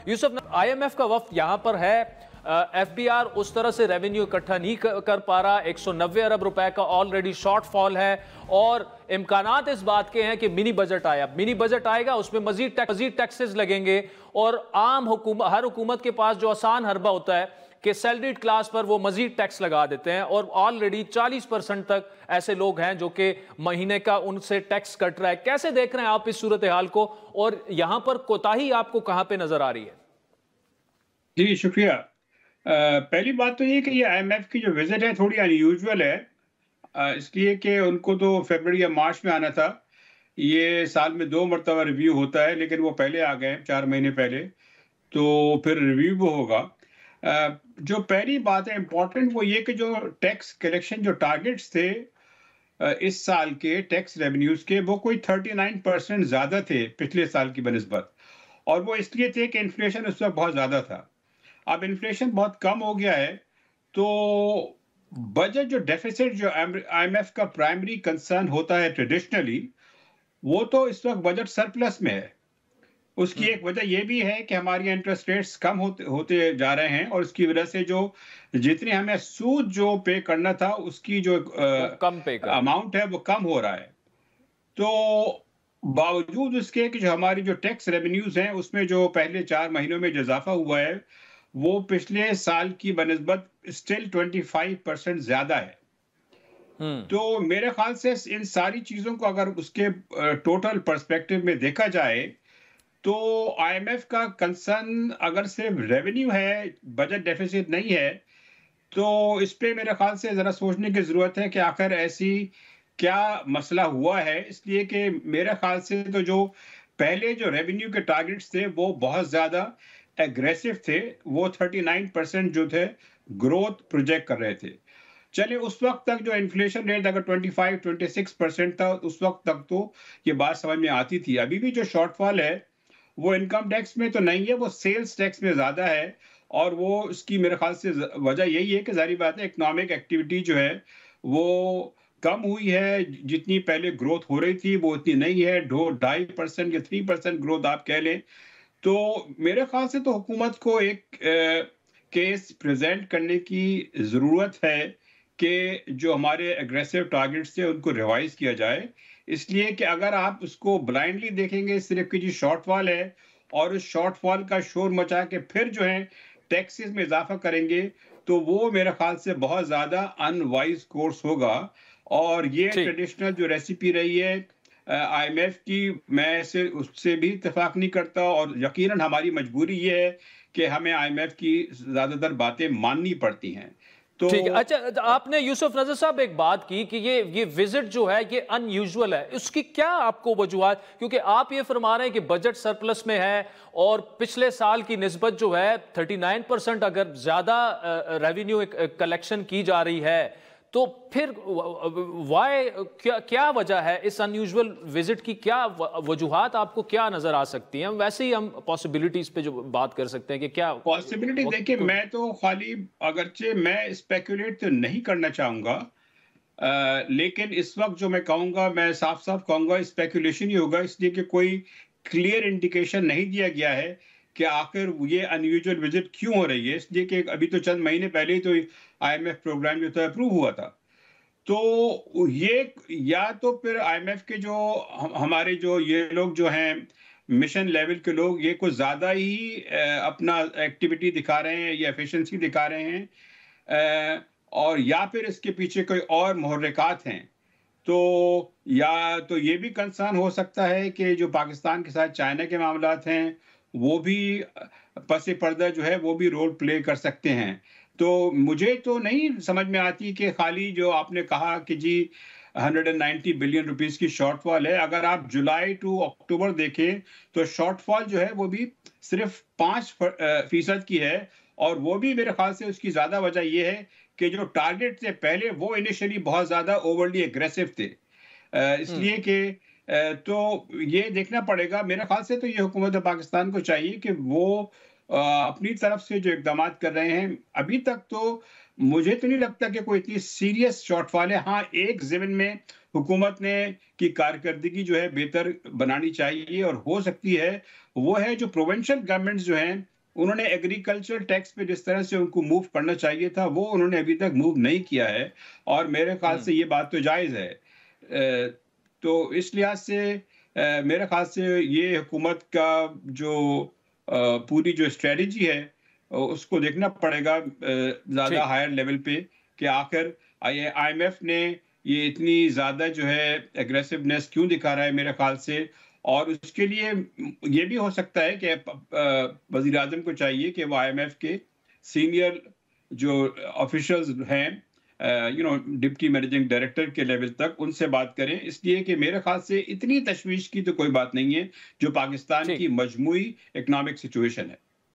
Yusuf, IMF का वफ्द यहाँ पर है, FBR उस तरह से रेवेन्यू इकट्ठा नहीं कर पा रहा, 190 अरब रुपए का ऑलरेडी शॉर्ट फॉल है, और इम्कानात इस बात के हैं कि मिनी बजट आया, मिनी बजट आएगा उसमें मजीद टैक्सेस लगेंगे, और हर हुकूमत के पास जो आसान हरबा होता है कि सैलरीड क्लास पर वो मजीद टैक्स लगा देते हैं, और ऑलरेडी 40% तक ऐसे लोग हैं जो कि महीने का उनसे टैक्स कट रहा है। कैसे देख रहे हैं आप इस सूरत हाल को, और यहां पर कोताही आपको कहां पे नजर आ रही है? जी शुक्रिया। पहली बात तो ये कि ये IMF की जो विजिट है थोड़ी अनयूजुअल है, इसलिए कि उनको तो फरवरी या मार्च में आना था। ये साल में 2 मरतबा रिव्यू होता है, लेकिन वो पहले आ गए 4 महीने पहले, तो फिर रिव्यू वो होगा। जो पहली बात है इम्पोर्टेंट वो ये कि जो टैक्स कलेक्शन जो टारगेट्स थे इस साल के टैक्स रेवेन्यूज के, वो कोई 39% ज़्यादा थे पिछले साल की बनिस्बत, और वो इसलिए थे कि इन्फ्लेशन उस वक्त बहुत ज़्यादा था। अब इन्फ्लेशन बहुत कम हो गया है, तो बजट जो डेफिसिट जो IMF का प्राइमरी कंसर्न होता है ट्रेडिशनली, वो तो इस वक्त बजट सरप्लस में है। उसकी एक वजह यह भी है कि हमारी इंटरेस्ट रेट्स कम होते जा रहे हैं, और इसकी वजह से जो जितने हमें सूद जो पे करना था उसकी जो कम पे अमाउंट है वो कम हो रहा है। तो बावजूद उसके कि जो हमारी जो टैक्स रेवेन्यूज हैं उसमें जो पहले 4 महीनों में जो इजाफा हुआ है वो पिछले साल की बनिस्बत स्टिल 25% ज्यादा है। तो मेरे ख्याल से इन सारी चीजों को अगर उसके टोटल पर्सपेक्टिव में देखा जाए, तो IMF का कंसर्न अगर सिर्फ रेवेन्यू है, बजट डेफिसिट नहीं है, तो इस पे मेरे ख्याल से जरा सोचने की जरूरत है कि आखिर ऐसी क्या मसला हुआ है। इसलिए कि मेरे ख्याल से तो जो पहले जो रेवेन्यू के टारगेट्स थे वो बहुत ज्यादा एग्रेसिव थे, वो 39% जो थे ग्रोथ प्रोजेक्ट कर रहे थे। चले उस वक्त तक जो इन्फ्लेशन रेट अगर 25-26% था, उस वक्त तक तो ये बात समझ में आती थी। अभी भी जो शॉर्टफॉल है वो इनकम टैक्स में तो नहीं है, वो सेल्स टैक्स में ज्यादा है, और वो इसकी मेरे ख्याल से वजह यही है कि जारी बात है इकोनॉमिक एक्टिविटी जो है वो कम हुई है। जितनी पहले ग्रोथ हो रही थी वो उतनी नहीं है, 2.5% या 3% ग्रोथ आप कह लें। तो मेरे ख्याल से तो हुकूमत को एक केस प्रेजेंट करने की ज़रूरत है कि जो हमारे एग्रेसिव टारगेट्स थे उनको रिवाइज किया जाए। इसलिए कि अगर आप उसको ब्लाइंडली देखेंगे सिर्फ कि जी शॉर्टफॉल है, और उस शॉर्टफॉल का शोर मचा के फिर जो है टैक्सेस में इजाफा करेंगे, तो वो मेरे ख्याल से बहुत ज़्यादा अनवाइज कोर्स होगा। और ये ट्रेडिशनल जो रेसिपी रही है IMF की, मैं उससे भी इत्तेफाक नहीं करता, और यकीनन हमारी मजबूरी ये है कि हमें IMF की ज़्यादातर बातें माननी पड़ती हैं। तो ठीक है। अच्छा, आपने यूसुफ नजर साहब एक बात की कि ये विजिट जो है ये अनयूजुअल है, उसकी क्या आपको वजूहात, क्योंकि आप ये फरमा रहे हैं कि बजट सरप्लस में है और पिछले साल की निस्बत जो है 39% अगर ज्यादा रेवेन्यू कलेक्शन की जा रही है, तो फिर वाई क्या वजह है इस अनयूजुअल विजिट की? क्या वजूहात आपको क्या नजर आ सकती हैं? वैसे ही हम पॉसिबिलिटीज पे जो बात कर सकते हैं कि क्या पॉसिबिलिटी। देखिए, मैं तो खाली अगरचे मैं स्पेकुलेट तो नहीं करना चाहूंगा, लेकिन इस वक्त जो मैं कहूंगा, मैं साफ साफ कहूंगा स्पेकुलेशन ही होगा, इसलिए कि कोई क्लियर इंडिकेशन नहीं दिया गया है कि आखिर ये अनयूजुअल विजिट क्यों हो रही है। इसलिए कि अभी तो चंद महीने पहले ही तो IMF प्रोग्राम जो था अप्रूव हुआ था। तो ये या तो फिर IMF के जो हमारे जो ये लोग जो हैं मिशन लेवल के लोग, ये कुछ ज़्यादा ही अपना एक्टिविटी दिखा रहे हैं या एफिशिएंसी दिखा रहे हैं, और या फिर इसके पीछे कोई और मुहर्रिकात हैं। तो या तो ये भी कंसर्न हो सकता है कि जो पाकिस्तान के साथ चाइना के मामलात हैं वो भी पस पर्दा जो है वो भी रोल प्ले कर सकते हैं। तो मुझे तो नहीं समझ में आती कि खाली जो आपने कहा कि जी 190 बिलियन रुपीस की शॉर्टफॉल है, अगर आप जुलाई टू अक्टूबर देखें तो शॉर्टफॉल जो है वो भी सिर्फ 5% की है, और वो भी मेरे ख्याल से उसकी ज्यादा वजह यह है कि जो टारगेट थे पहले वो इनिशियली बहुत ज्यादा ओवरली एग्रेसिव थे, इसलिए कि तो ये देखना पड़ेगा। मेरे ख्याल से तो ये हुकूमत पाकिस्तान को चाहिए कि वो अपनी तरफ से जो इकदाम कर रहे हैं, अभी तक तो मुझे तो नहीं लगता कि कोई इतनी सीरियस शॉर्टफॉल है। हाँ, एक ज़मीन में हुकूमत ने की कारकर्दगी जो है बेहतर बनानी चाहिए, और हो सकती है वो है जो प्रोविंशियल गवर्नमेंट्स जो हैं انہوں نے ایگریکلچر ٹیکس پہ جس طرح سے ان کو موو کرنا چاہیے تھا وہ انہوں نے ابھی تک موو نہیں کیا ہے، اور میرے خیال سے یہ بات تو جائز ہے۔ تو اس لحاظ سے میرے خیال سے یہ حکومت کا جو پوری جو اسٹریٹجی ہے اس کو دیکھنا پڑے گا زیادہ ہائر لیول پہ، کہ آخر آئی ایم ایف نے یہ اتنی زیادہ جو ہے ایگریسونیس کیوں دکھا رہا ہے میرے خیال سے، اور اس کے لیے یہ بھی ہو سکتا ہے کہ وزیر اعظم کو چاہیے کہ وہ آئی ایم ایف کے سینئر جو آفیشلز ہیں ڈپٹی مینیجنگ ڈائریکٹر کے لیول تک ان سے بات کریں، اس لیے کہ میرے خیال سے اتنی تشویش کی تو کوئی بات نہیں ہے جو پاکستان کی مجموعی اکنامک سچویشن ہے۔